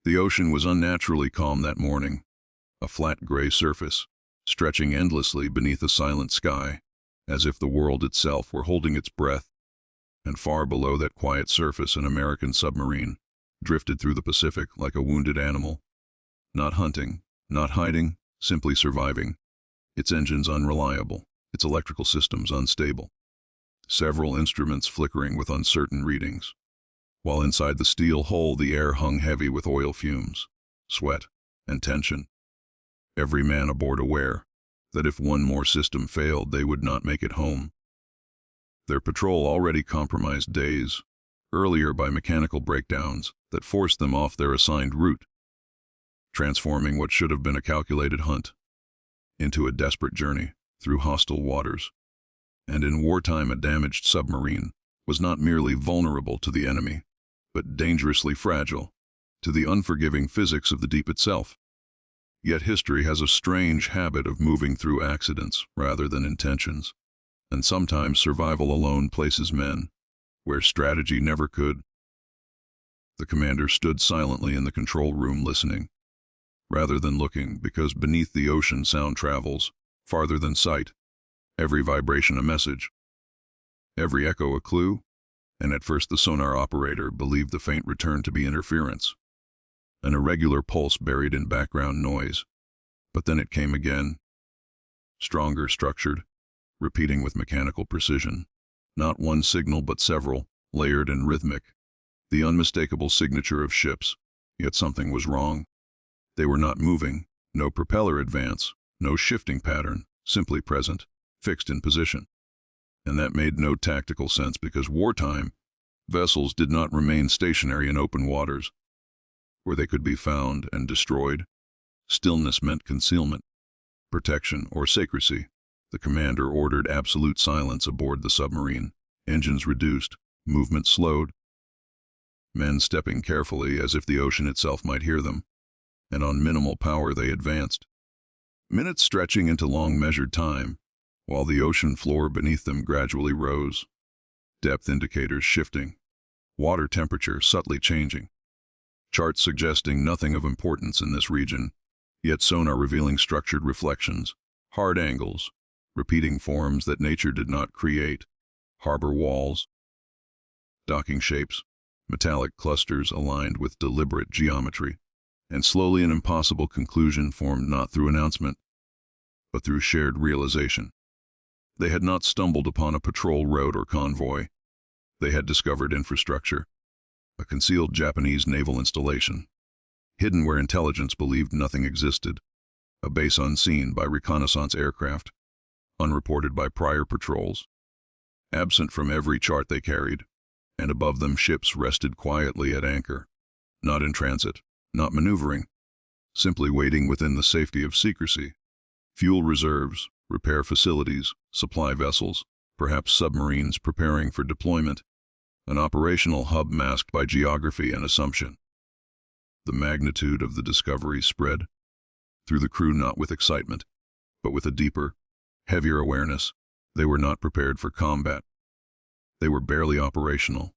The ocean was unnaturally calm that morning, a flat gray surface, stretching endlessly beneath a silent sky, as if the world itself were holding its breath. And far below that quiet surface, an American submarine drifted through the Pacific like a wounded animal. Not hunting, not hiding, simply surviving. Its engines unreliable, its electrical systems unstable. Several instruments flickering with uncertain readings. While inside the steel hull the air hung heavy with oil fumes, sweat, and tension. Every man aboard aware that if one more system failed they would not make it home. Their patrol already compromised days earlier by mechanical breakdowns that forced them off their assigned route, transforming what should have been a calculated hunt into a desperate journey through hostile waters. And in wartime a damaged submarine was not merely vulnerable to the enemy, but dangerously fragile to the unforgiving physics of the deep itself. Yet history has a strange habit of moving through accidents rather than intentions, and sometimes survival alone places men where strategy never could. The commander stood silently in the control room listening, rather than looking, because beneath the ocean sound travels farther than sight, every vibration a message, every echo a clue. And at first the sonar operator believed the faint return to be interference, an irregular pulse buried in background noise. But then it came again, stronger, structured, repeating with mechanical precision. Not one signal but several, layered and rhythmic. The unmistakable signature of ships, yet something was wrong. They were not moving, no propeller advance, no shifting pattern, simply present, fixed in position. And that made no tactical sense, because wartime vessels did not remain stationary in open waters, where they could be found and destroyed. Stillness meant concealment, protection, or secrecy. The commander ordered absolute silence aboard the submarine. Engines reduced, movement slowed, men stepping carefully as if the ocean itself might hear them, and on minimal power they advanced, minutes stretching into long measured time, while the ocean floor beneath them gradually rose, depth indicators shifting, water temperature subtly changing, charts suggesting nothing of importance in this region, yet sonar revealing structured reflections, hard angles, repeating forms that nature did not create, harbor walls, docking shapes, metallic clusters aligned with deliberate geometry, and slowly an impossible conclusion formed, not through announcement, but through shared realization. They had not stumbled upon a patrol road or convoy. They had discovered infrastructure, a concealed Japanese naval installation, hidden where intelligence believed nothing existed, a base unseen by reconnaissance aircraft, unreported by prior patrols, absent from every chart they carried, and above them ships rested quietly at anchor, not in transit, not maneuvering, simply waiting within the safety of secrecy. Fuel reserves, repair facilities, supply vessels, perhaps submarines preparing for deployment, an operational hub masked by geography and assumption. The magnitude of the discovery spread through the crew, not with excitement, but with a deeper, heavier awareness. They were not prepared for combat. They were barely operational,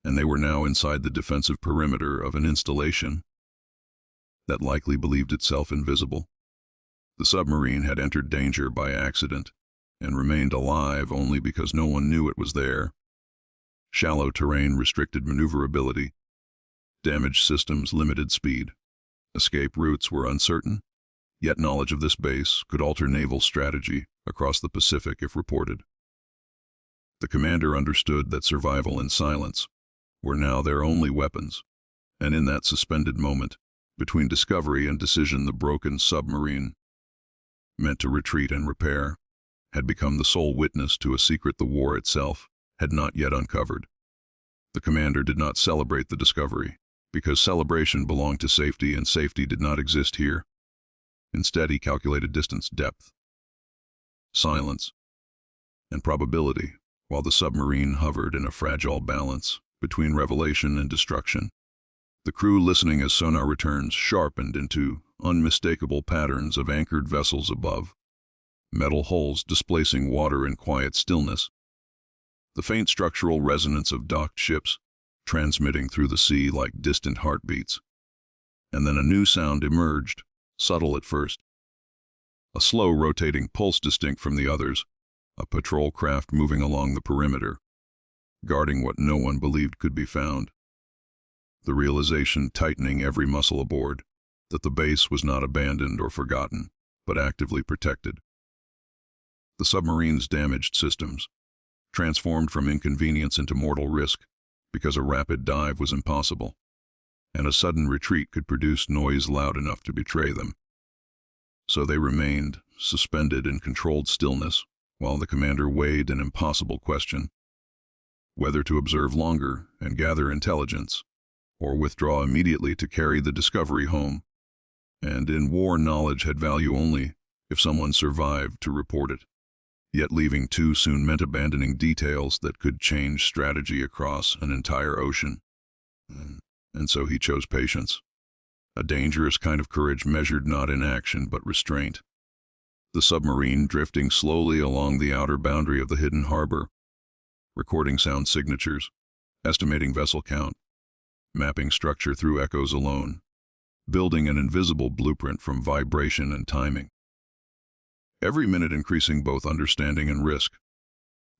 and they were now inside the defensive perimeter of an installation that likely believed itself invisible. The submarine had entered danger by accident and remained alive only because no one knew it was there. Shallow terrain restricted maneuverability. Damaged systems limited speed. Escape routes were uncertain, yet knowledge of this base could alter naval strategy across the Pacific if reported. The commander understood that survival and silence were now their only weapons, and in that suspended moment, between discovery and decision, the broken submarine, meant to retreat and repair, had become the sole witness to a secret the war itself had not yet uncovered. The commander did not celebrate the discovery, because celebration belonged to safety, and safety did not exist here. Instead, he calculated distance, depth, silence, and probability, while the submarine hovered in a fragile balance between revelation and destruction. The crew, listening as sonar returns sharpened into unmistakable patterns of anchored vessels above, metal hulls displacing water in quiet stillness, the faint structural resonance of docked ships transmitting through the sea like distant heartbeats. And then a new sound emerged, subtle at first. A slow rotating pulse distinct from the others, a patrol craft moving along the perimeter, guarding what no one believed could be found. The realization tightening every muscle aboard, that the base was not abandoned or forgotten, but actively protected. The submarine's damaged systems, transformed from inconvenience into mortal risk, because a rapid dive was impossible, and a sudden retreat could produce noise loud enough to betray them. So they remained, suspended in controlled stillness, while the commander weighed an impossible question: whether to observe longer and gather intelligence, or withdraw immediately to carry the discovery home. And in war, knowledge had value only if someone survived to report it. Yet leaving too soon meant abandoning details that could change strategy across an entire ocean. And so he chose patience, a dangerous kind of courage measured not in action but restraint. The submarine drifting slowly along the outer boundary of the hidden harbor, recording sound signatures, estimating vessel count, mapping structure through echoes alone, building an invisible blueprint from vibration and timing. Every minute increasing both understanding and risk.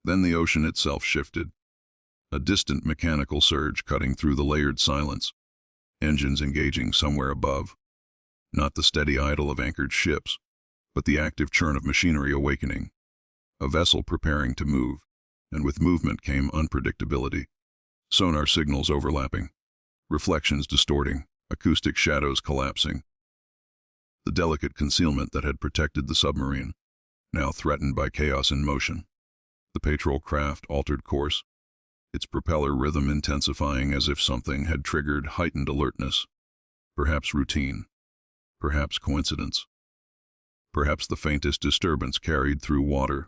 Then the ocean itself shifted, a distant mechanical surge cutting through the layered silence, engines engaging somewhere above. Not the steady idle of anchored ships, but the active churn of machinery awakening. A vessel preparing to move, and with movement came unpredictability. Sonar signals overlapping, reflections distorting, acoustic shadows collapsing. The delicate concealment that had protected the submarine, now threatened by chaos in motion. The patrol craft altered course, its propeller rhythm intensifying as if something had triggered heightened alertness. Perhaps routine, perhaps coincidence, perhaps the faintest disturbance carried through water,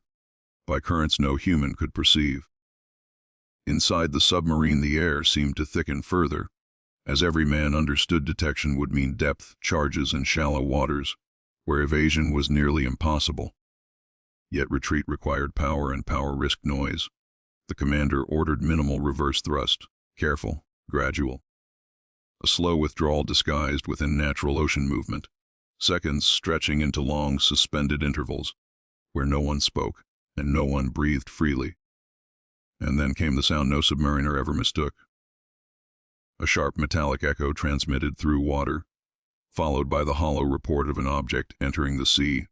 by currents no human could perceive. Inside the submarine, the air seemed to thicken further, as every man understood detection would mean depth, charges, and shallow waters, where evasion was nearly impossible. Yet retreat required power, and power risked noise. The commander ordered minimal reverse thrust, careful, gradual. A slow withdrawal disguised within natural ocean movement, seconds stretching into long, suspended intervals, where no one spoke and no one breathed freely. And then came the sound no submariner ever mistook. A sharp metallic echo transmitted through water, followed by the hollow report of an object entering the sea.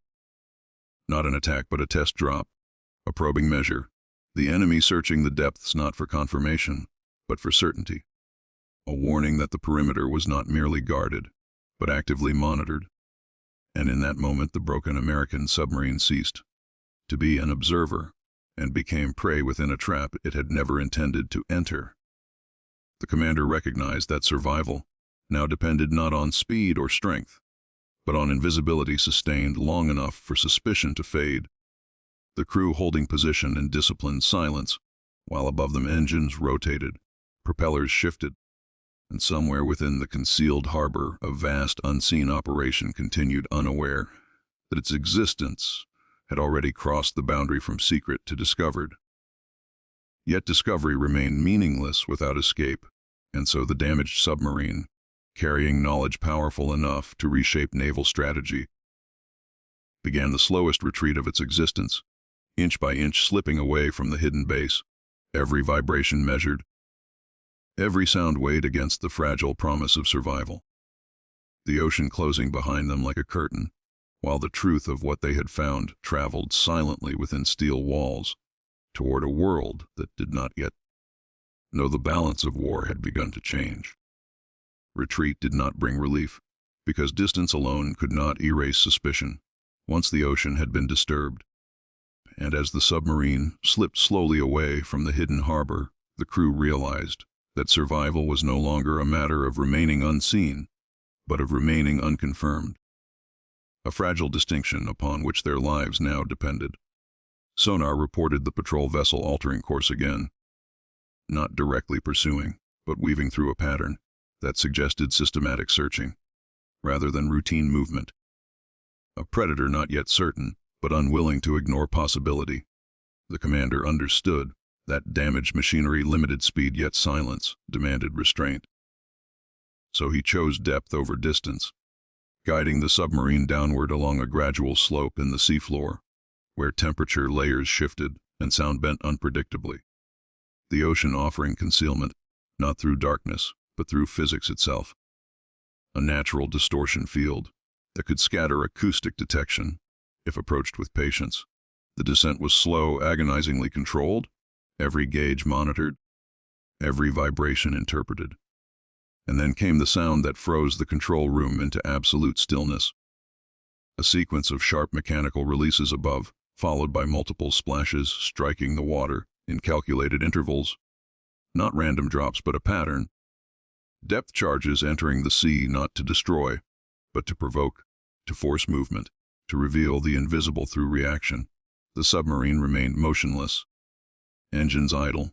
Not an attack, but a test drop, a probing measure, the enemy searching the depths not for confirmation, but for certainty. A warning that the perimeter was not merely guarded, but actively monitored. And in that moment the broken American submarine ceased to be an observer and became prey within a trap it had never intended to enter. The commander recognized that survival now depended not on speed or strength, but on invisibility sustained long enough for suspicion to fade. The crew holding position in disciplined silence, while above them engines rotated, propellers shifted, and somewhere within the concealed harbor a vast unseen operation continued, unaware that its existence had already crossed the boundary from secret to discovered. Yet discovery remained meaningless without escape, and so the damaged submarine, carrying knowledge powerful enough to reshape naval strategy, began the slowest retreat of its existence, inch by inch slipping away from the hidden base, every vibration measured, every sound weighed against the fragile promise of survival. The ocean closing behind them like a curtain, while the truth of what they had found traveled silently within steel walls, toward a world that did not yet know the balance of war had begun to change. Retreat did not bring relief, because distance alone could not erase suspicion, once the ocean had been disturbed. And as the submarine slipped slowly away from the hidden harbor, the crew realized that survival was no longer a matter of remaining unseen, but of remaining unconfirmed. A fragile distinction upon which their lives now depended. Sonar reported the patrol vessel altering course again, not directly pursuing, but weaving through a pattern that suggested systematic searching, rather than routine movement. A predator not yet certain, but unwilling to ignore possibility. The commander understood that damaged machinery, limited speed, yet silence demanded restraint. so he chose depth over distance, guiding the submarine downward along a gradual slope in the seafloor, where temperature layers shifted and sound bent unpredictably. The ocean offering concealment, not through darkness, but through physics itself. A natural distortion field that could scatter acoustic detection if approached with patience. The descent was slow, agonizingly controlled, every gauge monitored, every vibration interpreted. And then came the sound that froze the control room into absolute stillness. A sequence of sharp mechanical releases above, followed by multiple splashes striking the water in calculated intervals. Not random drops, but a pattern. Depth charges entering the sea not to destroy, but to provoke, to force movement, to reveal the invisible through reaction. The submarine remained motionless, engines idle,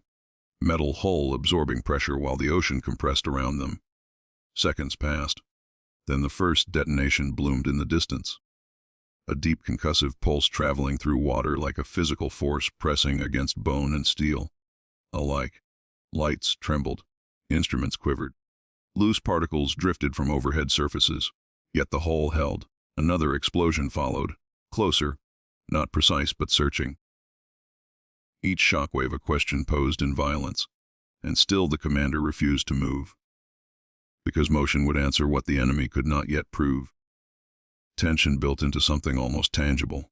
metal hull absorbing pressure while the ocean compressed around them. Seconds passed. Then the first detonation bloomed in the distance. A deep concussive pulse traveling through water like a physical force pressing against bone and steel. Alike. Lights trembled. Instruments quivered. Loose particles drifted from overhead surfaces. Yet the hull held. Another explosion followed. Closer. Not precise but searching. Each shockwave a question posed in violence, and still the commander refused to move. Because motion would answer what the enemy could not yet prove. Tension built into something almost tangible.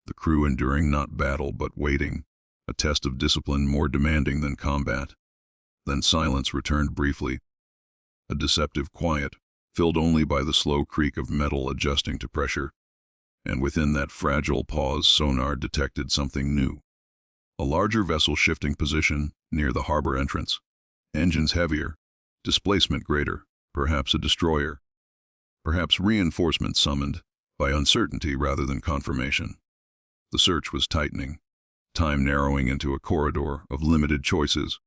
The crew enduring not battle but waiting, a test of discipline more demanding than combat. Then silence returned briefly. A deceptive quiet, filled only by the slow creak of metal adjusting to pressure. And within that fragile pause, sonar detected something new. A larger vessel shifting position near the harbor entrance. Engines heavier, displacement greater, perhaps a destroyer. Perhaps reinforcement summoned by uncertainty rather than confirmation. The search was tightening, time narrowing into a corridor of limited choices.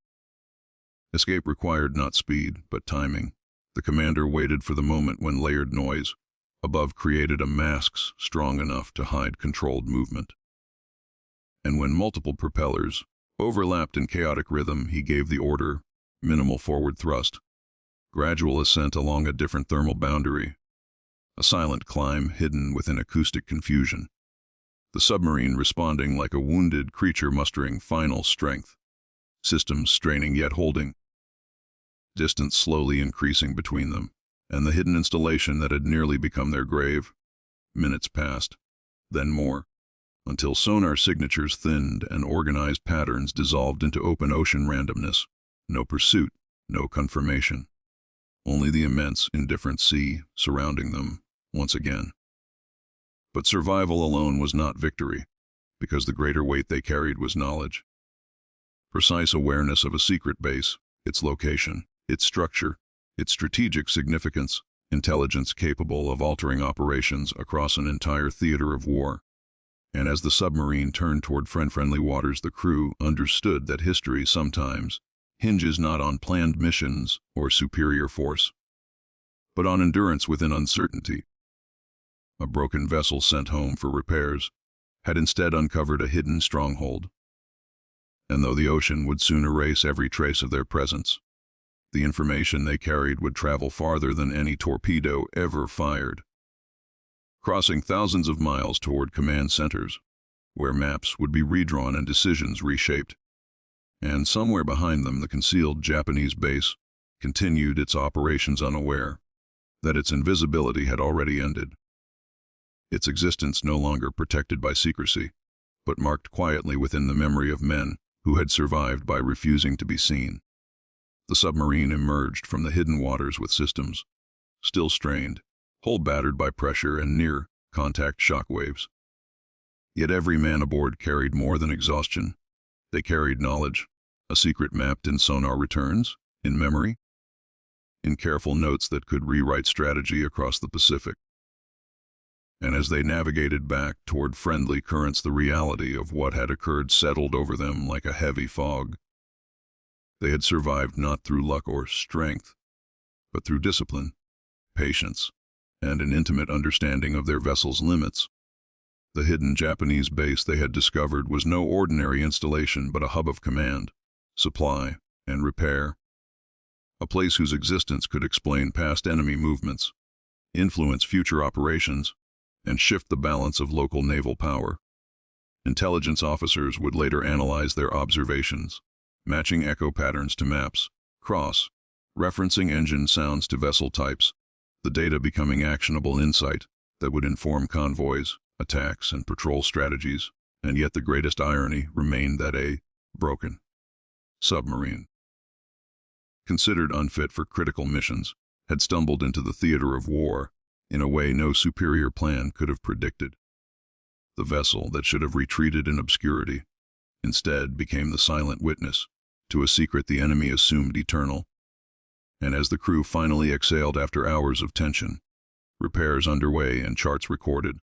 Escape required not speed, but timing. The commander waited for the moment when layered noise above created a masks strong enough to hide controlled movement. And when multiple propellers overlapped in chaotic rhythm, he gave the order, minimal forward thrust, gradual ascent along a different thermal boundary, a silent climb hidden within acoustic confusion. The submarine responding like a wounded creature mustering final strength, systems straining yet holding, distance slowly increasing between them, and the hidden installation that had nearly become their grave. Minutes passed, then more, until sonar signatures thinned and organized patterns dissolved into open ocean randomness. No pursuit, no confirmation. Only the immense, indifferent sea surrounding them once again. But survival alone was not victory, because the greater weight they carried was knowledge. Precise awareness of a secret base, its location, its structure, its strategic significance, intelligence capable of altering operations across an entire theater of war. And as the submarine turned toward friendly waters, the crew understood that history sometimes hinges not on planned missions or superior force, but on endurance within uncertainty. A broken vessel sent home for repairs had instead uncovered a hidden stronghold. And though the ocean would soon erase every trace of their presence, the information they carried would travel farther than any torpedo ever fired, crossing thousands of miles toward command centers, where maps would be redrawn and decisions reshaped. And somewhere behind them, the concealed Japanese base continued its operations unaware that its invisibility had already ended. Its existence no longer protected by secrecy, but marked quietly within the memory of men who had survived by refusing to be seen. The submarine emerged from the hidden waters with systems still strained, hull battered by pressure and near-contact shock waves. Yet every man aboard carried more than exhaustion. They carried knowledge, a secret mapped in sonar returns, in memory, in careful notes that could rewrite strategy across the Pacific. And as they navigated back toward friendly currents, the reality of what had occurred settled over them like a heavy fog. They had survived not through luck or strength, but through discipline, patience, and an intimate understanding of their vessel's limits. The hidden Japanese base they had discovered was no ordinary installation but a hub of command, supply, and repair. a place whose existence could explain past enemy movements, influence future operations, and shift the balance of local naval power. Intelligence officers would later analyze their observations, matching echo patterns to maps, referencing engine sounds to vessel types, the data becoming actionable insight that would inform convoys, attacks, and patrol strategies. And yet the greatest irony remained that a broken submarine, considered unfit for critical missions, had stumbled into the theater of war in a way no superior plan could have predicted. The vessel that should have retreated in obscurity instead became the silent witness to a secret the enemy assumed eternal. And as the crew finally exhaled after hours of tension, repairs underway and charts recorded,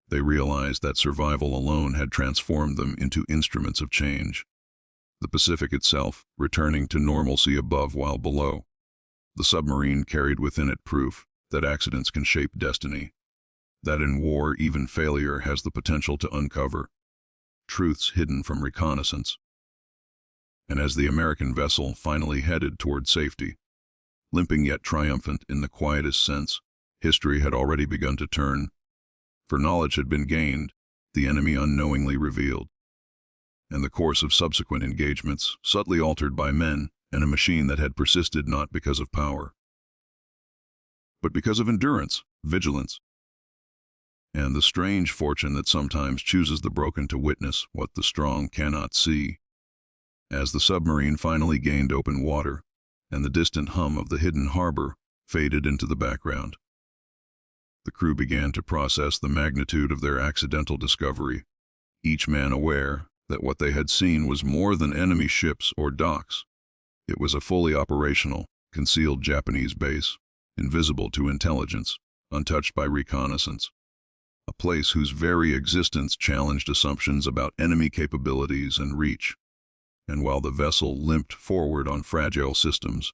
they realized that survival alone had transformed them into instruments of change. The Pacific itself returning to normalcy above while below. The submarine carried within it proof that accidents can shape destiny, that in war even failure has the potential to uncover truths hidden from reconnaissance. And as the American vessel finally headed toward safety, limping yet triumphant in the quietest sense, history had already begun to turn. For knowledge had been gained, the enemy unknowingly revealed, and the course of subsequent engagements subtly altered by men and a machine that had persisted not because of power, but because of endurance, vigilance, and the strange fortune that sometimes chooses the broken to witness what the strong cannot see. As the submarine finally gained open water, and the distant hum of the hidden harbor faded into the background, the crew began to process the magnitude of their accidental discovery, each man aware that what they had seen was more than enemy ships or docks. It was a fully operational, concealed Japanese base, invisible to intelligence, untouched by reconnaissance. A place whose very existence challenged assumptions about enemy capabilities and reach. And while the vessel limped forward on fragile systems,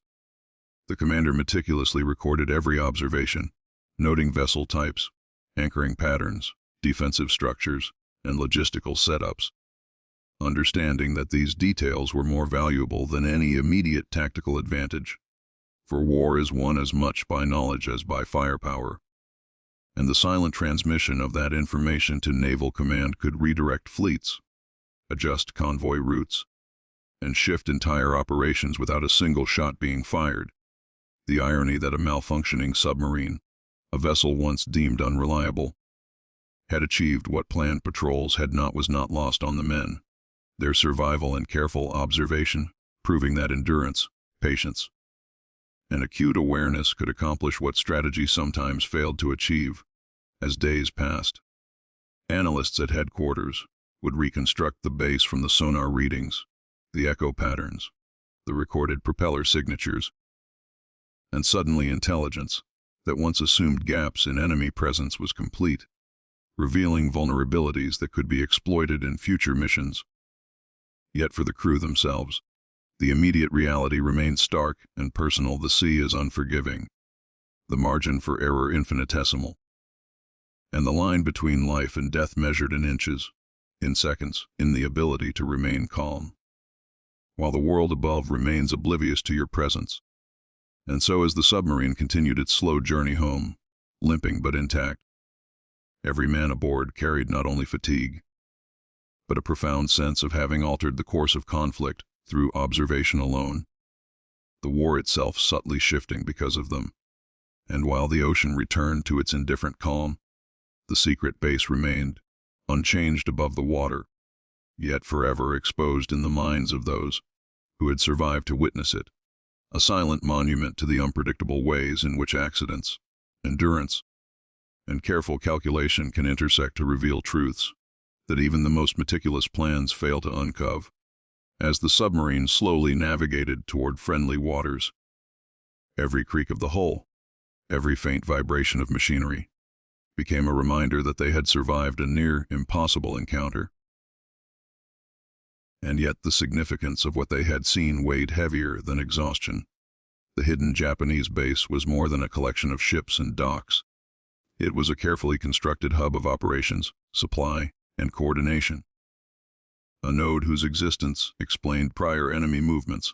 the commander meticulously recorded every observation, noting vessel types, anchoring patterns, defensive structures, and logistical setups, understanding that these details were more valuable than any immediate tactical advantage, for war is won as much by knowledge as by firepower, and the silent transmission of that information to naval command could redirect fleets, adjust convoy routes, and shift entire operations without a single shot being fired. The irony that a malfunctioning submarine, a vessel once deemed unreliable, had achieved what planned patrols had not was not lost on the men, their survival and careful observation proving that endurance, patience, and acute awareness could accomplish what strategy sometimes failed to achieve. As days passed, analysts at headquarters would reconstruct the base from the sonar readings, the echo patterns, the recorded propeller signatures, and suddenly intelligence that once assumed gaps in enemy presence was complete, revealing vulnerabilities that could be exploited in future missions. Yet for the crew themselves, the immediate reality remained stark and personal. The sea is unforgiving, the margin for error infinitesimal, and the line between life and death measured in inches, in seconds, in the ability to remain calm, while the world above remains oblivious to your presence. And so as the submarine continued its slow journey home, limping but intact, every man aboard carried not only fatigue, but a profound sense of having altered the course of conflict through observation alone, the war itself subtly shifting because of them. And while the ocean returned to its indifferent calm, the secret base remained, unchanged above the water, yet forever exposed in the minds of those who had survived to witness it, a silent monument to the unpredictable ways in which accidents, endurance, and careful calculation can intersect to reveal truths that even the most meticulous plans fail to uncover. As the submarine slowly navigated toward friendly waters, every creak of the hull, every faint vibration of machinery, became a reminder that they had survived a near impossible encounter. And yet the significance of what they had seen weighed heavier than exhaustion. The hidden Japanese base was more than a collection of ships and docks. It was a carefully constructed hub of operations, supply, and coordination. A node whose existence explained prior enemy movements,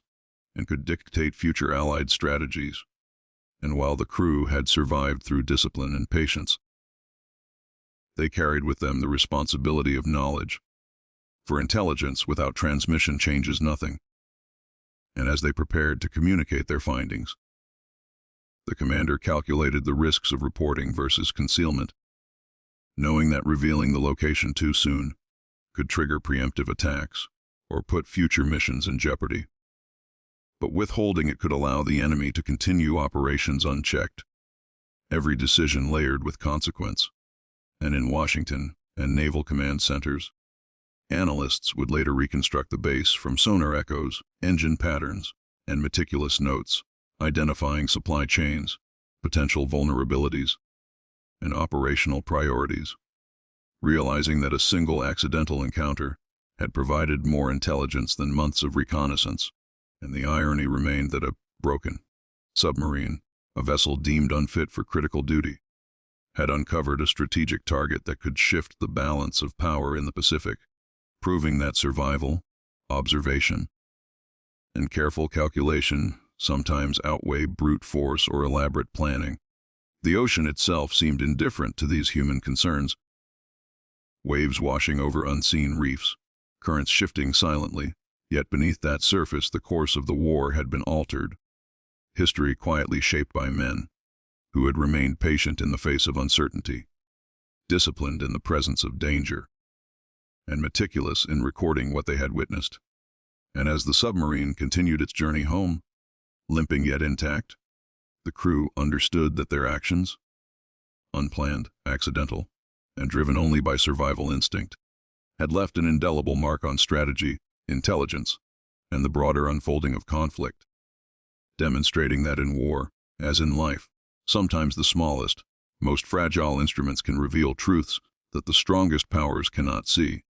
and could dictate future Allied strategies. And while the crew had survived through discipline and patience, they carried with them the responsibility of knowledge, for intelligence without transmission changes nothing. And as they prepared to communicate their findings, the commander calculated the risks of reporting versus concealment, knowing that revealing the location too soon could trigger preemptive attacks or put future missions in jeopardy. But withholding it could allow the enemy to continue operations unchecked, every decision layered with consequence. And in Washington and naval command centers, analysts would later reconstruct the base from sonar echoes, engine patterns, and meticulous notes, identifying supply chains, potential vulnerabilities, and operational priorities, realizing that a single accidental encounter had provided more intelligence than months of reconnaissance. And the irony remained that a broken submarine, a vessel deemed unfit for critical duty, had uncovered a strategic target that could shift the balance of power in the Pacific, proving that survival, observation, and careful calculation sometimes outweigh brute force or elaborate planning. The ocean itself seemed indifferent to these human concerns. Waves washing over unseen reefs, currents shifting silently, yet beneath that surface the course of the war had been altered, history quietly shaped by men who had remained patient in the face of uncertainty, disciplined in the presence of danger, and meticulous in recording what they had witnessed. And as the submarine continued its journey home, limping yet intact, the crew understood that their actions, unplanned, accidental, and driven only by survival instinct, had left an indelible mark on strategy, intelligence, and the broader unfolding of conflict, demonstrating that in war, as in life, sometimes the smallest, most fragile instruments can reveal truths that the strongest powers cannot see.